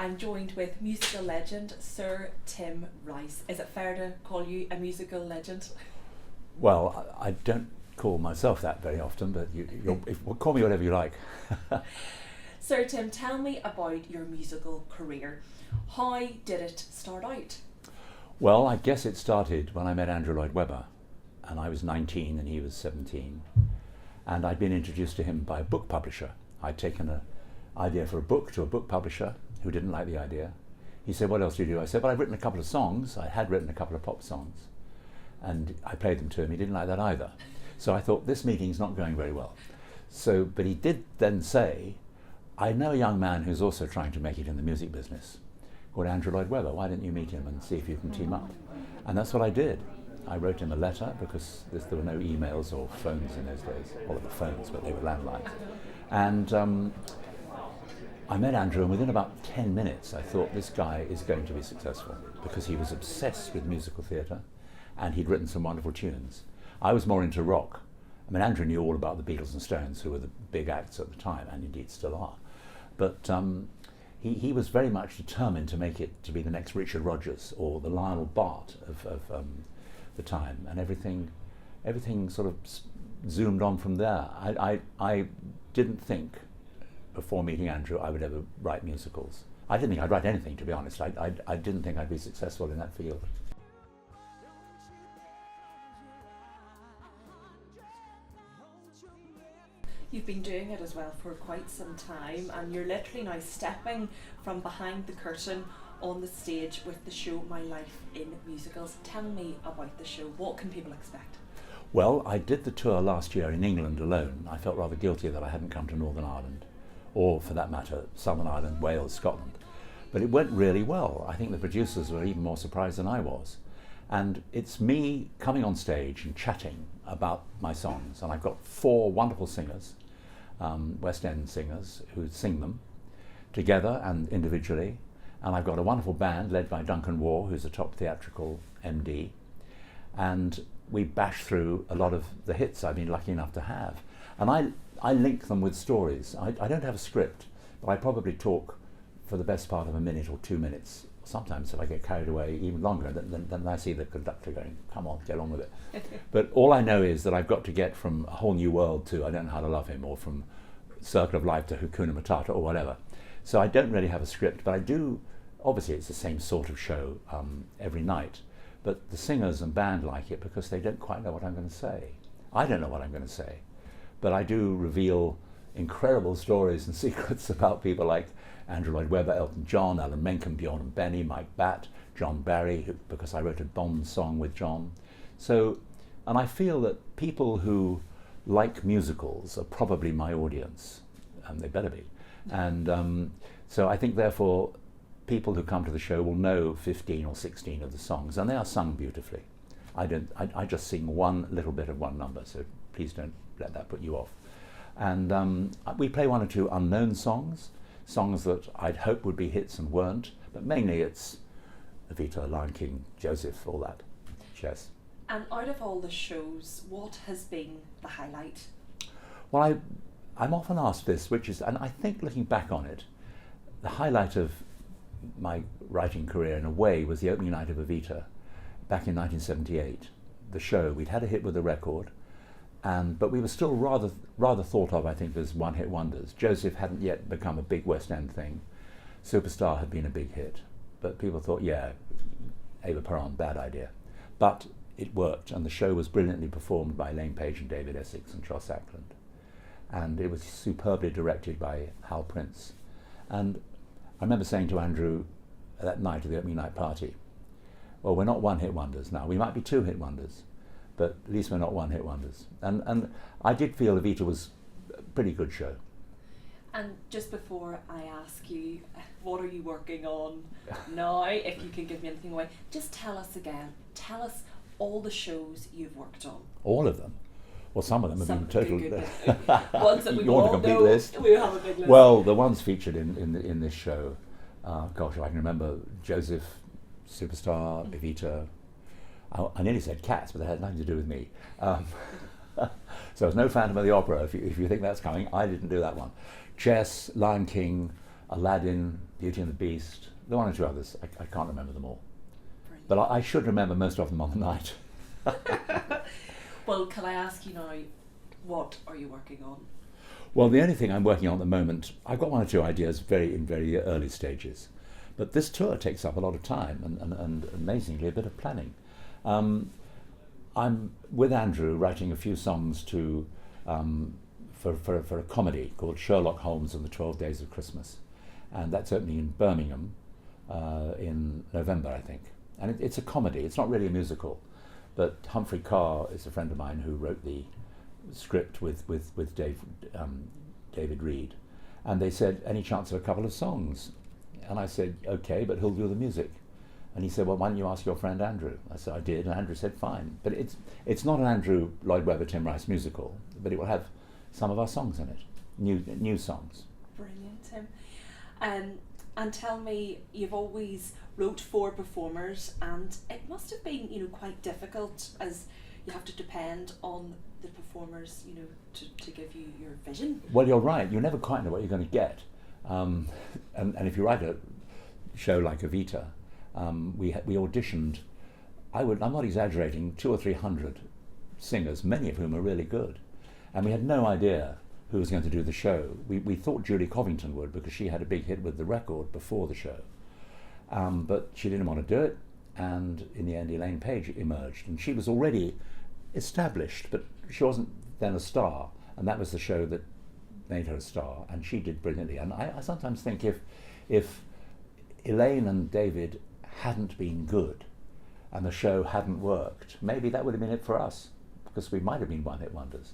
I'm joined with musical legend Sir Tim Rice. Is it fair to call you a musical legend? Well, I don't call myself that very often, but call me whatever you like. Sir Tim, tell me about your musical career. How did it start out? Well, I guess it started when I met Andrew Lloyd Webber, and I was 19 and he was 17, and I'd been introduced to him by a book publisher. I'd taken an idea for a book to a book publisher who didn't like the idea. He said, "What else do you do?" I said, "Well, I've written a couple of songs." I had written a couple of pop songs, and I played them to him. He didn't like that either. So I thought, this meeting's not going very well. But he did then say, "I know a young man who's also trying to make it in the music business, called Andrew Lloyd Webber. Why don't you meet him and see if you can team up?" And that's what I did. I wrote him a letter because there were no emails or phones in those days. Well, there were phones, but they were landlines. And I met Andrew, and within about 10 minutes I thought, this guy is going to be successful, because he was obsessed with musical theatre and he'd written some wonderful tunes. I was more into rock. I mean, Andrew knew all about the Beatles and Stones, who were the big acts at the time, and indeed still are. But he was very much determined to make it to be the next Richard Rodgers or the Lionel Bart of the time, and everything sort of zoomed on from there. I didn't think before meeting Andrew I would ever write musicals. I didn't think I'd write anything, to be honest. I didn't think I'd be successful in that field. You've been doing it as well for quite some time, and you're literally now stepping from behind the curtain on the stage with the show My Life in Musicals. Tell me about the show. What can people expect? Well, I did the tour last year in England alone. I felt rather guilty that I hadn't come to Northern Ireland, or for that matter, Southern Ireland, Wales, Scotland. But it went really well. I think the producers were even more surprised than I was. And it's me coming on stage and chatting about my songs. And I've got 4 wonderful singers, West End singers, who sing them together and individually. And I've got a wonderful band led by Duncan Waugh, who's a top theatrical MD. And we bash through a lot of the hits I've been lucky enough to have. And I link them with stories. I don't have a script, but I probably talk for the best part of a minute or 2 minutes. Sometimes if I get carried away, even longer, then I see the conductor going, "Come on, get on with it." But all I know is that I've got to get from A Whole New World to I Don't Know How to Love Him, or from Circle of Life to Hakuna Matata, or whatever. So I don't really have a script, but I do. Obviously it's the same sort of show every night, but the singers and band like it because they don't quite know what I'm going to say. I don't know what I'm going to say, but I do reveal incredible stories and secrets about people like Andrew Lloyd Webber, Elton John, Alan Menken, Bjorn and Benny, Mike Batt, John Barry, because I wrote a Bond song with John. So, and I feel that people who like musicals are probably my audience, and they better be. And so I think therefore people who come to the show will know 15 or 16 of the songs, and they are sung beautifully. I just sing one little bit of one number, so please don't let that put you off. And we play 1 or 2 unknown songs that I'd hope would be hits and weren't, but mainly it's Evita, Lion King, Joseph, all that, chess. And out of all the shows, what has been the highlight? Well, I'm often asked this, and I think looking back on it, the highlight of my writing career in a way was the opening night of Evita back in 1978. The show, we'd had a hit with the record, but we were still rather thought of, I think, as one-hit wonders. Joseph hadn't yet become a big West End thing. Superstar had been a big hit, but people thought, yeah, Ava Peron, bad idea. But it worked, and the show was brilliantly performed by Elaine Page and David Essex and Joss Ackland. And it was superbly directed by Hal Prince. And I remember saying to Andrew that night at the opening night party, well, we're not one-hit wonders now. We might be 2-hit wonders, but at least we're not one-hit wonders. And I did feel Evita was a pretty good show. And just before I ask you, what are you working on now, if you can give me anything away, just tell us again. Tell us all the shows you've worked on. All of them? Well, some of them have been total. Ones that we you want a all complete know. list? We have a big list. Well, the ones featured in this show, gosh, I can remember Joseph, Superstar, Evita. I nearly said Cats, but that had nothing to do with me. So there's no Phantom of the Opera. If you think that's coming, I didn't do that one. Chess, Lion King, Aladdin, Beauty and the Beast, there were one or two others. I can't remember them all. Brilliant. But I should remember most of them on the night. Well, can I ask you now, what are you working on? Well, the only thing I'm working on at the moment, I've got one or two ideas in very early stages. But this tour takes up a lot of time and amazingly a bit of planning. I'm with Andrew writing a few songs for a comedy called Sherlock Holmes and the 12 Days of Christmas. And that's opening in Birmingham in November, I think. And it's a comedy, it's not really a musical. But Humphrey Carr is a friend of mine who wrote the script with David Reed. And they said, any chance of a couple of songs? And I said, okay, but who'll do the music? And he said, well, why don't you ask your friend Andrew? I said, I did, and Andrew said, fine. But it's not an Andrew Lloyd Webber, Tim Rice musical, but it will have some of our songs in it, new songs. Brilliant, Tim. And tell me, you've always wrote for performers, and it must have been, quite difficult, as you have to depend on the performers, to give you your vision. Well, you're right. You never quite know what you're going to get. And if you write a show like Evita, we auditioned, I'm not exaggerating, 200 or 300 singers, many of whom are really good. And we had no idea who was going to do the show. We thought Julie Covington would, because she had a big hit with the record before the show. But she didn't want to do it, and in the end Elaine Page emerged, and she was already established, but she wasn't then a star, and that was the show that made her a star, and she did brilliantly. And I sometimes think if Elaine and David hadn't been good and the show hadn't worked, maybe that would have been it for us, because we might have been one-hit wonders.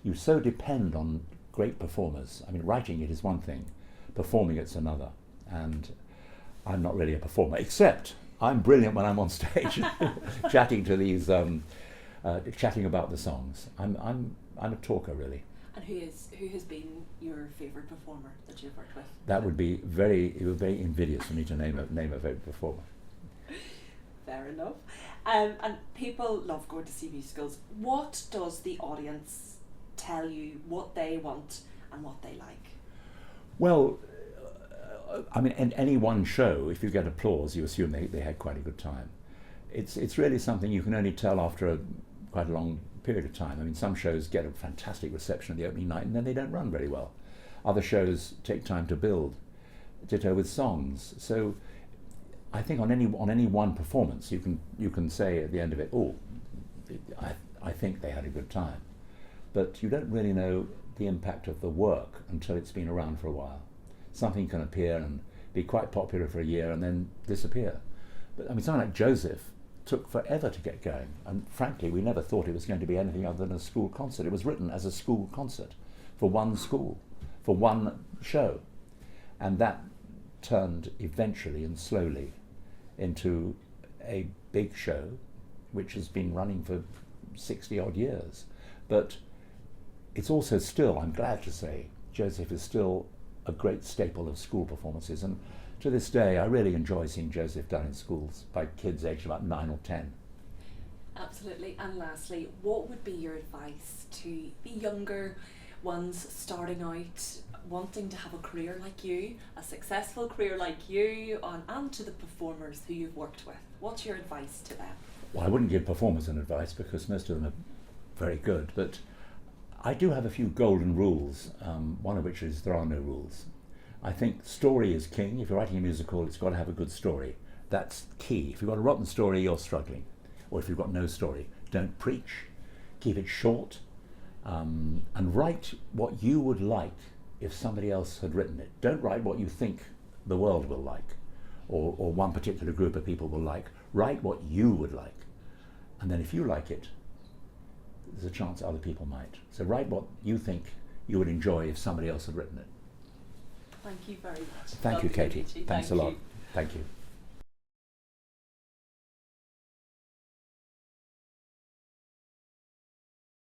You so depend on great performers. I mean, writing it is one thing, performing it's another, and I'm not really a performer, except I'm brilliant when I'm on stage chatting to these, chatting about the songs. I'm a talker, really. And who has been your favourite performer that you've worked with? That would be very invidious for me to name a favourite performer. Fair enough. And people love going to see musicals. What does the audience tell you what they want and what they like? Well, I mean, in any one show, if you get applause, you assume they had quite a good time. It's really something you can only tell after quite a long period of time. I mean, some shows get a fantastic reception at the opening night and then they don't run very well. Other shows take time to build. Ditto with songs. So I think on any one performance, you can say at the end of it, oh, I think they had a good time. But you don't really know the impact of the work until it's been around for a while. Something can appear and be quite popular for a year and then disappear. But I mean, something like Joseph took forever to get going, and frankly we never thought it was going to be anything other than a school concert. It was written as a school concert for one school, for one show, and that turned eventually and slowly into a big show which has been running for 60 odd years. But it's also still, I'm glad to say, Joseph is still a great staple of school performances, and to this day I really enjoy seeing Joseph done in schools by kids aged about 9 or 10. Absolutely. And lastly, what would be your advice to the younger ones starting out, wanting to have a career like you, a successful career like you, and to the performers who you've worked with? What's your advice to them? Well, I wouldn't give performers an advice because most of them are very good, but I do have a few golden rules, one of which is there are no rules. I think story is king. If you're writing a musical, it's got to have a good story. That's key. If you've got a rotten story, you're struggling. Or if you've got no story, don't preach. Keep it short, and write what you would like if somebody else had written it. Don't write what you think the world will like, or one particular group of people will like. Write what you would like. And then if you like it, there's a chance other people might. So write what you think you would enjoy if somebody else had written it. Thank you very much. Thank you, Katie. Thanks a lot. You. Thank you.